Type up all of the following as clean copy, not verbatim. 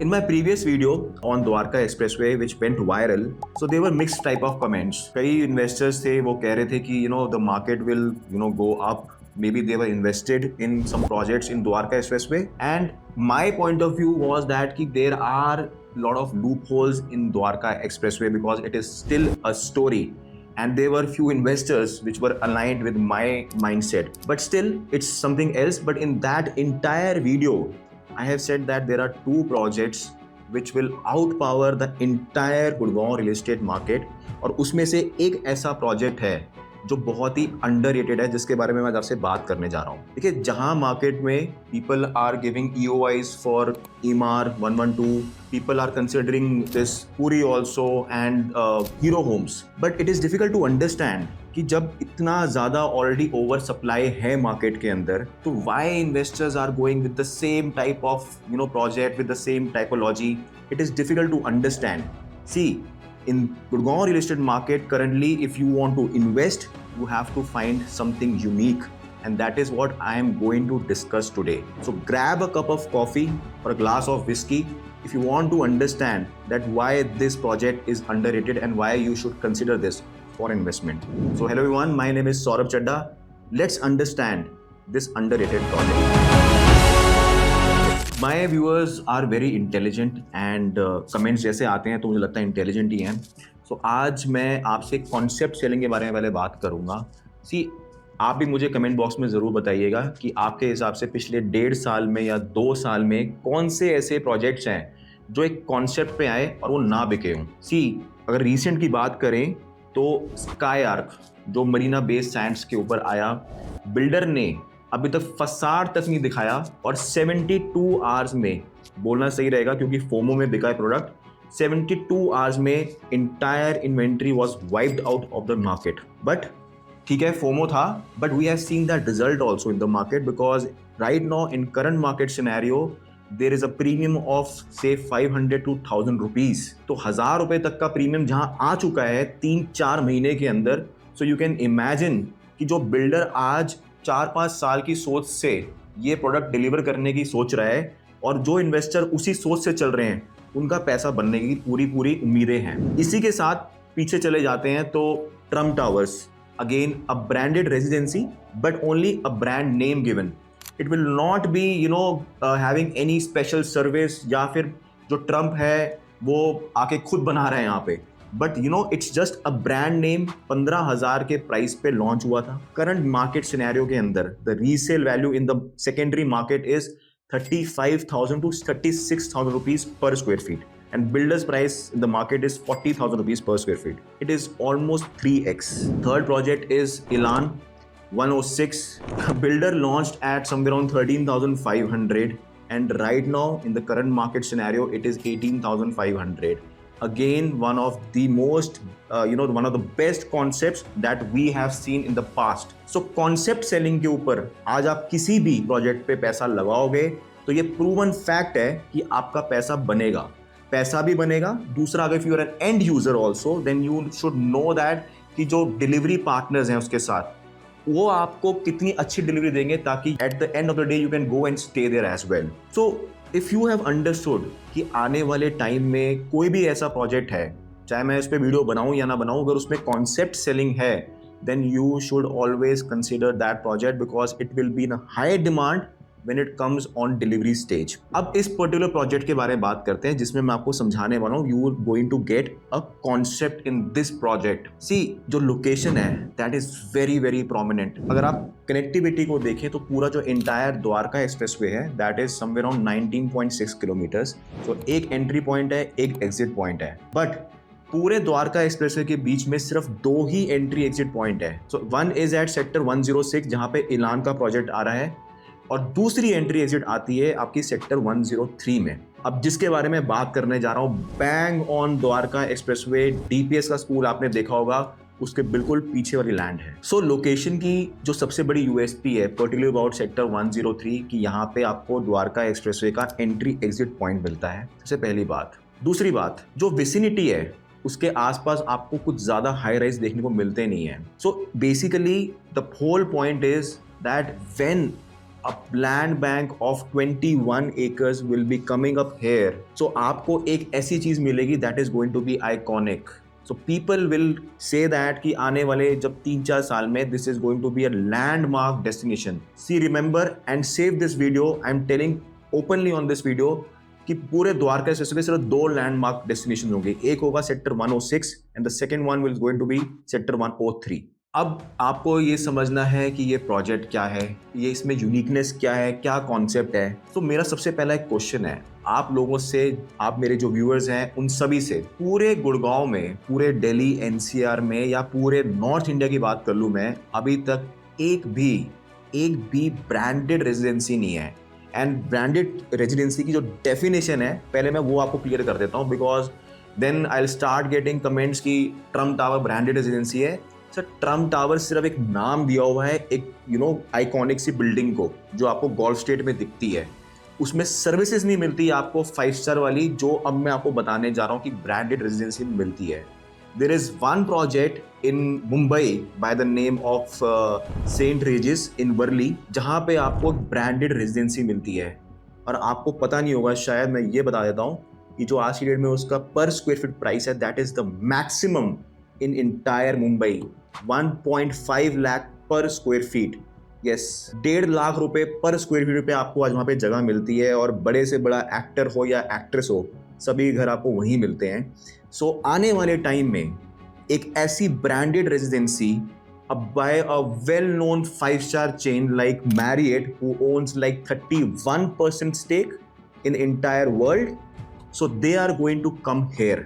In my previous video on Dwarka Expressway which went viral, so there were mixed type of comments. कई investors थे वो कह रहे थे कि the market will go up. Maybe they were invested in some projects in Dwarka Expressway, and my point of view was that कि there are lot of loopholes in Dwarka Expressway because it is still a story. And there were few investors which were aligned with my mindset, but still it's something else. But in that entire video I have said that there are two projects which will outpower the entire Gurgaon real estate market, और उसमें से एक ऐसा project है जो बहुत ही underrated है, जिसके बारे में मैं आपसे बात करने जा रहा हूँ। देखिए, जहां मार्केट में people are giving EOIs for EMAR 112, people are considering this Puri also and Hero Homes, but it is difficult to understand कि जब इतना ज़्यादा ऑलरेडी ओवर सप्लाई है मार्केट के अंदर, तो why investors are going with the same type of project with the same typology. It is difficult to understand. See, in Gurgaon real estate market currently, if you want to invest, you have to find something unique, and that is what I am going to discuss today. So grab a cup of coffee or a glass of whiskey if you want to understand that why this project is underrated and why you should consider this for investment. So hello everyone, my name is Saurabh Chadda. Let's understand this underrated project. My viewers are very intelligent and comments जैसे आते हैं तो मुझे लगता है intelligent ही हैं. So आज मैं आपसे कॉन्सेप्ट सेलिंग के बारे में पहले बात करूँगा. See, आप भी मुझे कमेंट बॉक्स में ज़रूर बताइएगा कि आपके हिसाब से पिछले 1.5 साल में या 2 साल में कौन से ऐसे प्रोजेक्ट्स हैं जो एक कॉन्सेप्ट पे आए और वो ना बिके हों. सी, अगर रिसेंट की बात करें तो स्काई आर्क जो मरीना बे सैंड्स के ऊपर आया, बिल्डर ने अभी तक फसाड तक नहीं दिखाया और 72 आवर्स में, बोलना सही रहेगा क्योंकि फोमो में बिका है प्रोडक्ट, 72 आवर्स में entire inventory was wiped out of the market. But ठीक है, फोमो था, but we have seen that result also in the market because right now in current market scenario there is a premium of say 500 to 1000 rupees. तो 1000 रुपए तक का premium जहां आ चुका है 3-4 महीने के अंदर. सो यू कैन इमेजिन कि जो बिल्डर आज 4-5 साल की सोच से ये प्रोडक्ट डिलीवर करने की सोच रहा है और जो इन्वेस्टर उसी सोच से चल रहे हैं, उनका पैसा बनने की पूरी उम्मीदें हैं. इसी के साथ पीछे चले जाते हैं तो Trump towers, again a branded residency but only a brand name given. It will not be having any special service, या फिर जो ट्रम्प है वो आके खुद बना रहे हैं यहाँ पे. But it's just a brand name. 15,000 के प्राइस पे लॉन्च हुआ था. करंट मार्केट सिनेरियो के अंदर the resale value in the secondary market is 35,000 to 36,000 rupees per square feet, and builder's price in the market is 40,000 rupees per square feet. It is almost 3x. Third project is Elan 106. Builder launched at somewhere around 13,500, and right now in the current market scenario it is 18,500. Again, one of the most one of the best concepts that we have seen in the past. So concept selling के ऊपर आज आप किसी भी project पे पैसा लगाओगे तो ये प्रूवन फैक्ट है कि आपका पैसा बनेगा. पैसा भी बनेगा. दूसरा, अगर if you are an end user also, then you should know that कि जो डिलीवरी पार्टनर्स हैं उसके साथ वो आपको कितनी अच्छी डिलीवरी देंगे ताकि at the end of the day you can go and stay there as well. So if you have understood कि आने वाले टाइम में कोई भी ऐसा प्रोजेक्ट है, चाहे मैं इस पर वीडियो बनाऊं या ना बनाऊं, अगर उसमें कॉन्सेप्ट सेलिंग है, then you should always consider that project because it will be in high demand when it comes on delivery stage. अब इस पर्टिकुलर प्रोजेक्ट के बारे में बात करते हैं जिसमें मैं आपको समझाने वाला हूँ. You are going to get a concept in this project. See, जो लोकेशन है दैट इज वेरी प्रोमिनेंट. अगर आप कनेक्टिविटी को देखें तो पूरा जो इंटायर द्वारका एक्सप्रेसवे है that is somewhere around 19.6 kilometres. तो एक एंट्री पॉइंट है, एक एग्जिट पॉइंट है, बट पूरे द्वारका एक्सप्रेसवे के बीच में सिर्फ 2 ही एंट्री एग्जिट पॉइंट है. So one is at sector 106 जहां पे इलान का प्रोजेक्ट आ रहा है, और दूसरी एंट्री एग्जिट आती है आपकी सेक्टर 103 में. अब जिसके बारे में बात करने जा रहा हूं, bang on Dwarka expressway, DPS का स्कूल आपने देखा होगा, उसके बिल्कुल पीछे वाली लैंड है. सो लोकेशन की जो सबसे बड़ी यूएसपी है पर्टिकुलर अबाउट सेक्टर 103 कि यहाँ पे आपको द्वारका एक्सप्रेसवे का एंट्री एग्जिट पॉइंट मिलता है. सबसे पहली बात. दूसरी बात, जो विसिनिटी है उसके आसपास आपको कुछ ज्यादा हाई राइज देखने को मिलते नहीं है. So basically the whole point is that when a land bank of 21 acres will be coming up here. So आपको एक ऐसी चीज मिलेगी that is going to be iconic. So people will say that कि आने वाले जब 3-4 साल में this is going to be a landmark destination. See, remember and save this video. I'm telling openly on this video कि पूरे Dwarka station पे सिर्फ 2 लैंडमार्क डेस्टिनेशन होंगे. एक होगा sector 106 and the second one will going to be sector 103. अब आपको ये समझना है कि ये प्रोजेक्ट क्या है, ये इसमें यूनिकनेस क्या है, क्या कॉन्सेप्ट है. तो मेरा सबसे पहला एक क्वेश्चन है आप लोगों से, आप मेरे जो व्यूअर्स हैं उन सभी से, पूरे गुड़गांव में, पूरे दिल्ली एनसीआर में या पूरे नॉर्थ इंडिया की बात कर लूँ मैं, अभी तक एक भी ब्रांडेड रेजिडेंसी नहीं है. एंड ब्रांडेड रेजिडेंसी की जो डेफिनेशन है पहले मैं वो आपको क्लियर कर देता हूँ, because then I will start getting comments कि ट्रम्प टावर ब्रांडेड रेजिडेंसी है. सर, ट्रम्प टावर सिर्फ एक नाम दिया हुआ है एक आइकॉनिक सी बिल्डिंग को जो आपको गोल्फ स्टेट में दिखती है. उसमें सर्विसेज नहीं मिलती आपको 5 स्टार वाली, जो अब मैं आपको बताने जा रहा हूँ कि ब्रांडेड रेजिडेंसी में मिलती है. There is one project in Mumbai by the name of Saint Regis in Worli, जहाँ पे आपको ब्रांडेड रेजिडेंसी मिलती है. और आपको पता नहीं होगा, शायद मैं ये बता देता हूँ कि जो आज की डेट में उसका पर स्क्वायर फीट प्राइस है, that is the maximum in entire Mumbai, 1.5 lakh पर स्क्वायर फीट. यस, 1.5 लाख रुपए पर स्क्वायर फीट पे आपको आज वहाँ पे जगह मिलती है. और बड़े से बड़ा एक्टर हो या एक्ट्रेस हो, सभी घर आपको वहीं मिलते हैं. सो आने वाले टाइम में एक ऐसी branded residency by a well known 5 star chain like Marriott, who owns like 31% stake in entire world, so they are going to come here.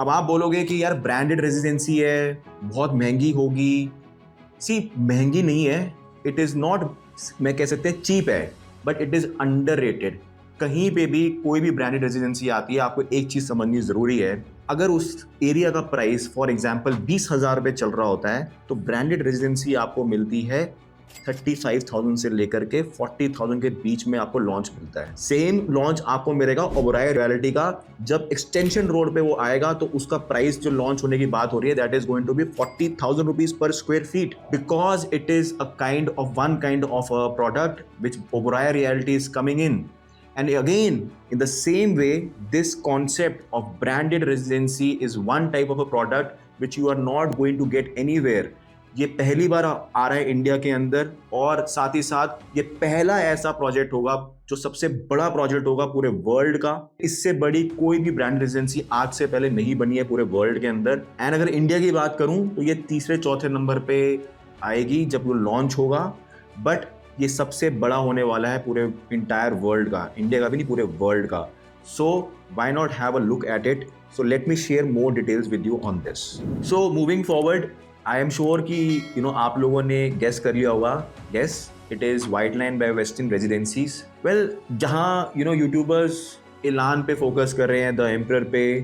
अब आप बोलोगे कि यार ब्रांडेड रेजिडेंसी है, बहुत महंगी होगी. सी, महंगी नहीं है, इट इज़ नॉट, मैं कह सकते हैं चीप है, बट इट इज़ अंडररेटेड. कहीं पे भी कोई भी ब्रांडेड रेजिडेंसी आती है, आपको एक चीज़ समझनी ज़रूरी है. अगर उस एरिया का प्राइस फॉर एग्जांपल 20,000 रुपये चल रहा होता है, तो ब्रांडेड रेजिडेंसी आपको मिलती है 35,000 से लेकर के 40,000 के बीच में आपको लॉन्च मिलता है. सेम लॉन्च आपको मिलेगा ओबराय रॉयल्टी का. जब एक्सटेंशन रोड पे वो आएगा तो उसका प्राइस जो लॉन्च होने की बात हो रही है, that is going to be 40,000 rupees per square feet, because it is a kind of a product which Oberoi royalty is coming in. And again, in the same way, this concept of branded residency is one type of a product which you are not going to get anywhere. ये पहली बार आ रहा है India के अंदर, और साथ ही साथ ये पहला ऐसा प्रोजेक्ट होगा जो सबसे बड़ा प्रोजेक्ट होगा पूरे वर्ल्ड का. इससे बड़ी कोई भी ब्रांड रेजिडेंसी आज से पहले नहीं बनी है पूरे वर्ल्ड के अंदर. एंड अगर इंडिया की बात करूं तो ये 3-4 नंबर पे आएगी जब वो लॉन्च होगा. बट ये सबसे बड़ा होने वाला है पूरे इंटायर वर्ल्ड का, इंडिया का भी नहीं, पूरे वर्ल्ड का. So why not have a look at it. So let me share more details with you on this. So moving forward, I am sure कि आप लोगों ने गेस कर लिया होगा. Yes, it is white line by western रेजिडेंसीज. Well, जहाँ YouTubers एलान पे फोकस कर रहे हैं, द एम्परर पे,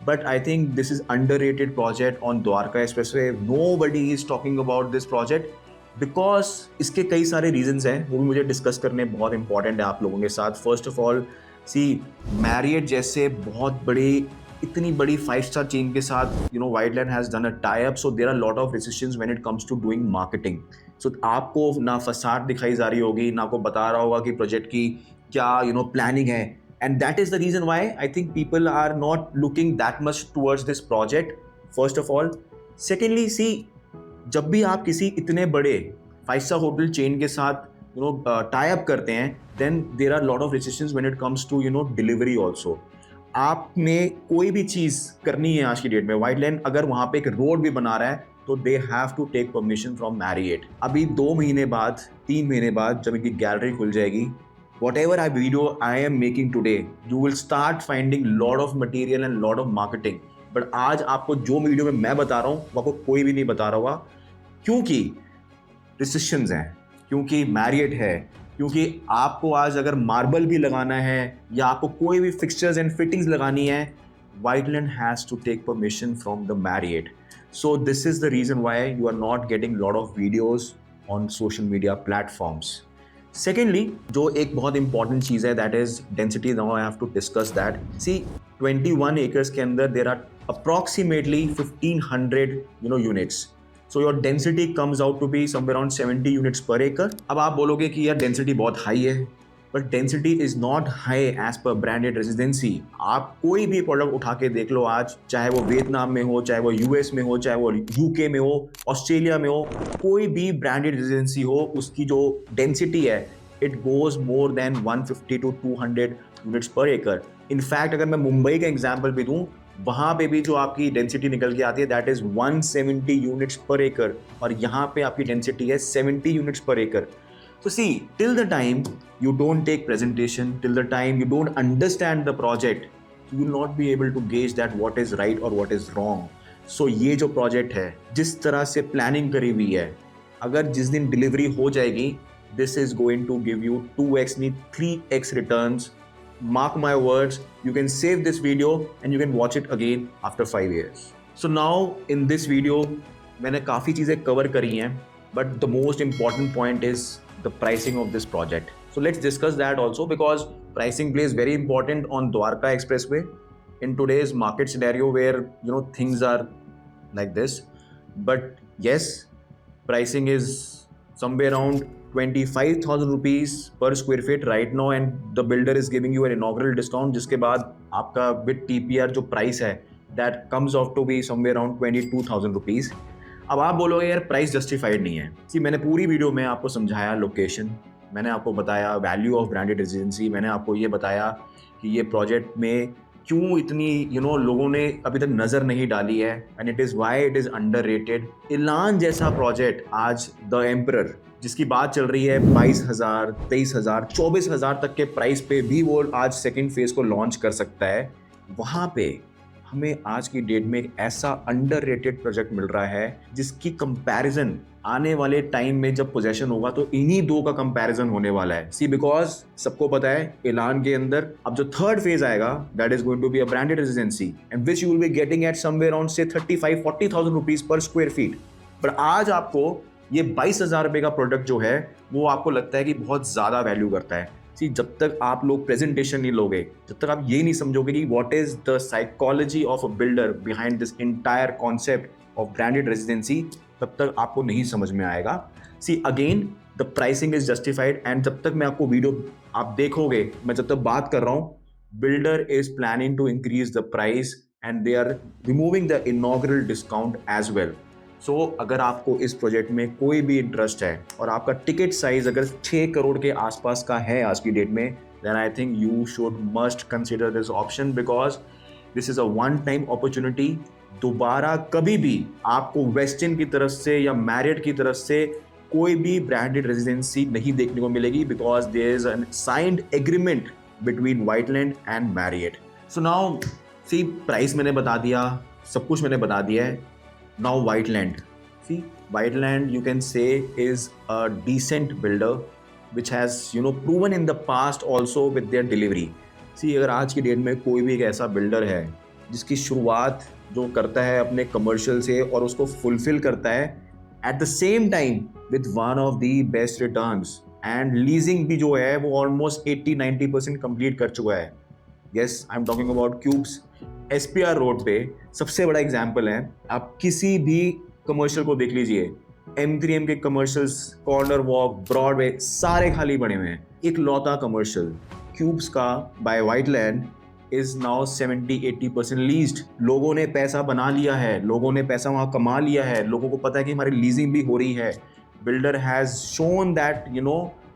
but I think this is underrated project on Dwarka expressway. Nobody is talking about this project because इसके कई सारे रीजंस हैं, वो भी मुझे डिस्कस करने बहुत इंपॉर्टेंट है आप लोगों के साथ. First of all, see, Marriott जैसे बहुत बड़ी, इतनी बड़ी 5 स्टार चेन के साथ white line has done a tie up, so there are lot of restrictions when it comes to doing marketing. So आपको ना फसाद दिखाई जा रही होगी, ना आपको बता रहा होगा कि प्रोजेक्ट की क्या प्लानिंग है. And that is the reason why I think people are not looking that much towards this project, first of all. Secondly, see, जब भी आप किसी इतने बड़े 5 स्टार होटल चेन के साथ टाई अप करते हैं, then there are lot of restrictions when it comes to delivery also. आपने कोई भी चीज़ करनी है आज की डेट में, व्हाइट लाइन अगर वहाँ पे एक रोड भी बना रहा है तो they have to take permission from Marriott. अभी 2 महीने बाद, 3 महीने बाद जब इनकी गैलरी खुल जाएगी, whatever video I am making today, you will start finding lot of material and lot of marketing. But आज आपको जो वीडियो में मैं बता रहा हूँ वो आपको कोई भी नहीं बता रहा होगा, क्योंकि रिस्ट्रिक्शंस हैं, क्योंकि मैरियट है, क्योंकि आपको आज अगर मार्बल भी लगाना है या आपको कोई भी फिक्सचर्स एंड फिटिंग्स लगानी है, white line has to take permission from the Marriott. So this is the reason why you are not getting lot of videos on social media platforms. Secondly, जो एक बहुत इंपॉर्टेंट चीज़ है, that is density. Now I have to discuss that. See, 21 acres के अंदर there are approximately 1500 units. So your density comes out to be somewhere around 70 units per acre. अब आप बोलोगे कि यार डेंसिटी बहुत हाई है, but density is not high as per branded residency. आप कोई भी प्रोडक्ट उठा के देख लो आज, चाहे वो वियतनाम में हो, चाहे वो यूएस में हो, चाहे वो यूके में हो, ऑस्ट्रेलिया में हो, कोई भी ब्रांडेड रेजिडेंसी हो, उसकी जो डेंसिटी है it goes more than 150 to 200 units per एकड़। इनफैक्ट अगर मैं मुंबई का एग्जाम्पल भी दूं, वहां पे भी जो आपकी डेंसिटी निकल के आती है दैट इज 170 यूनिट्स पर एकड़, और यहाँ पे आपकी डेंसिटी है 70 यूनिट्स पर एकड़। So see, till the time you don't take presentation, till the time you don't understand the project, you will not be able to gauge that what is right or what is wrong. So ये जो project है, जिस तरह से planning करी हुई है, अगर जिस दिन delivery हो जाएगी, this is going to give you 2x नहीं 3x returns. Mark my words, you can save this video and you can watch it again after 5 years. So now in this video, मैंने काफ़ी चीज़ें cover करी हैं, but the most important point is the pricing of this project. So let's discuss that also, because pricing plays very important on Dwarka Expressway in today's market scenario where things are like this. But yes, pricing is somewhere around 25,000 rupees per square feet right now, and the builder is giving you an inaugural discount, जिसके बाद आपका with TPR जो price है that comes off to be somewhere around 22,000 rupees. अब आप बोलोगे यार price justified नहीं है। कि मैंने पूरी वीडियो में आपको समझाया लोकेशन, मैंने आपको बताया वैल्यू ऑफ ब्रांडेड रेजिडेंसी, मैंने आपको ये बताया कि ये प्रोजेक्ट में क्यों इतनी लोगों ने अभी तक नज़र नहीं डाली है, and it is why it is underrated. इलान जैसा प्रोजेक्ट आज द एम्परर जिसकी बात चल रही है 22,000, 23,000, 24,000 तक के प्राइस पे भी वो आज सेकेंड फेज को लॉन्च कर सकता है, वहाँ पे हमें आज की डेट में एक ऐसा अंडररेटेड प्रोजेक्ट मिल रहा है जिसकी कंपैरिजन आने वाले टाइम में जब पोजेशन होगा तो इन्हीं दो का कंपैरिजन होने वाला है। सी बिकॉज सबको पता है इलान के अंदर अब जो थर्ड फेज आएगा that is going to be a branded residency and which you will be getting at somewhere around say 35-40,000 rupees per square feet. पर आज आपको ये 22,000 रुपए का प्रोडक्ट जो है वो आपको लगता है कि बहुत ज्यादा वैल्यू करता है। सी जब तक आप लोग प्रेजेंटेशन नहीं लोगे, जब तक आप ये नहीं समझोगे कि what is the psychology of a builder behind this entire concept of branded residency, तब तक आपको नहीं समझ में आएगा। See again the pricing is justified, and जब तक मैं आपको वीडियो आप देखोगे, मैं जब तक बात कर रहा हूँ, builder is planning to increase the price and they are removing the inaugural discount as well. So अगर आपको इस प्रोजेक्ट में कोई भी इंटरेस्ट है और आपका टिकट साइज अगर 6 करोड़ के आसपास का है आज की डेट में, then I think you should must consider this option, because this is a one time opportunity. दोबारा कभी भी आपको वेस्टर्न की तरफ से या मैरियट की तरफ से कोई भी ब्रांडेड रेजिडेंसी नहीं देखने को मिलेगी, because there is a signed agreement between Whiteland and Marriott. So now see price मैंने बता दिया, सब कुछ मैंने बता दिया है। Now Whiteland. See, Whiteland you can say is a decent builder which has proven in the past also with their delivery. See, अगर आज की डेट में कोई भी एक ऐसा बिल्डर है जिसकी शुरुआत जो करता है अपने कमर्शियल से और उसको फुलफिल करता है at the same time with one of the best returns, and leasing भी जो है वो ऑलमोस्ट 80-90% कंप्लीट कर चुका है। Yes, I am talking about cubes. SPR road पे सबसे बड़ा एग्जाम्पल है, आप किसी भी कमर्शियल को देख लीजिए, M3M के कमर्शियल्स, कॉर्नर वॉक, ब्रॉडवे, सारे खाली पड़े हुए हैं। एक लौता कमर्शियल क्यूब्स का बाय व्हाइटलैंड इज नाउ 70-80% लीज्ड। लोगों ने पैसा बना लिया है, लोगों ने पैसा वहाँ कमा लिया है, लोगों को पता है कि हमारी लीजिंग भी हो रही है। Builder has shown that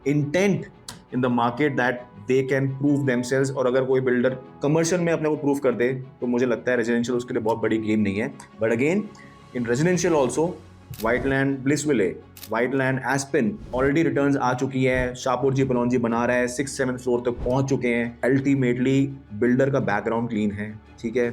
intent in the market that they can prove themselves. और अगर कोई बिल्डर कमर्शियल में अपने को प्रूव कर दे तो मुझे लगता है रेजिडेंशियल उसके लिए बहुत बड़ी गेम नहीं है। But again in residential also Whiteland Blissville, Whiteland Aspen already returns आ चुकी है। शाहपुर जी पलौंजी बना रहा है, 6-7 फ्लोर तक पहुंच चुके हैं। अल्टीमेटली बिल्डर का बैकग्राउंड क्लीन है, ठीक है,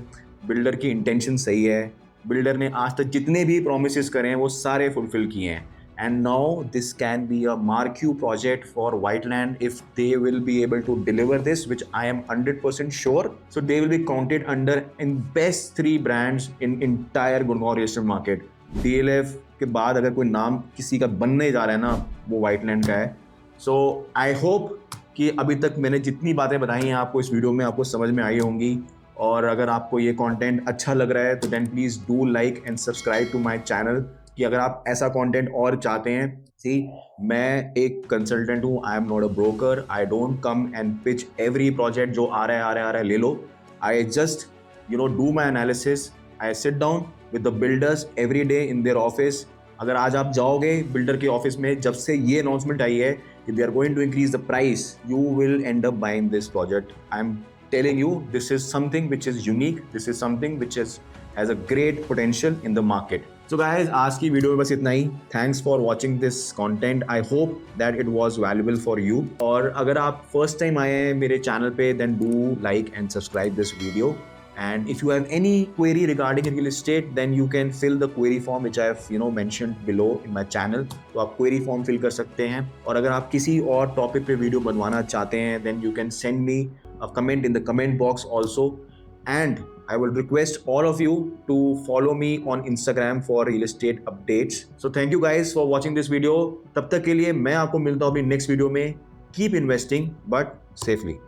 बिल्डर की इंटेंशन सही है, बिल्डर ने आज तक जितने भी प्रोमिसेस करे हैं वो सारे फुलफिल किए हैं। And now this can be a marquee project for Whiteland if they will be able to deliver this, which I am 100% sure. So they will be counted under in best 3 brands in entire Gurgaon real estate market. DLF के बाद अगर कोई नाम किसी का बनने जा रहा है ना, वो Whiteland का है। So I hope कि अभी तक मैंने जितनी बातें बताई हैं आपको इस वीडियो में आपको समझ में आई होंगी, और अगर आपको ये कंटेंट अच्छा लग रहा है तो then please do like and subscribe to my channel. कि अगर आप ऐसा कंटेंट और चाहते हैं, सी मैं एक कंसल्टेंट हूँ, I am not a broker, I don't come and pitch every project जो आ रहा है ले लो. I just do my analysis. I sit down with the builders every day in their office. अगर आज आप जाओगे बिल्डर के ऑफिस में, जब से ये अनाउंसमेंट आई है कि they are going to increase the price, you will end up buying this project. I am telling you, this is something which is unique, this is something which has a great potential in the market. So guys, आज की video में बस इतना ही. Thanks for watching this content. I hope that it was valuable for you. और अगर आप first time आए हैं मेरे चैनल पे, then do like and subscribe this video. And if you have any query regarding real estate, then you can fill the query form which I have mentioned below in my channel. तो आप query form fill कर सकते हैं. और अगर आप किसी और टॉपिक पे वीडियो बनवाना चाहते हैं, then you can send me a comment in the comment box also. And I will request all of you to follow me on Instagram for real estate updates. So thank you guys for watching this video. तब तक के लिए मैं आपको मिलता हूँ अपनी next video में. Keep investing but safely.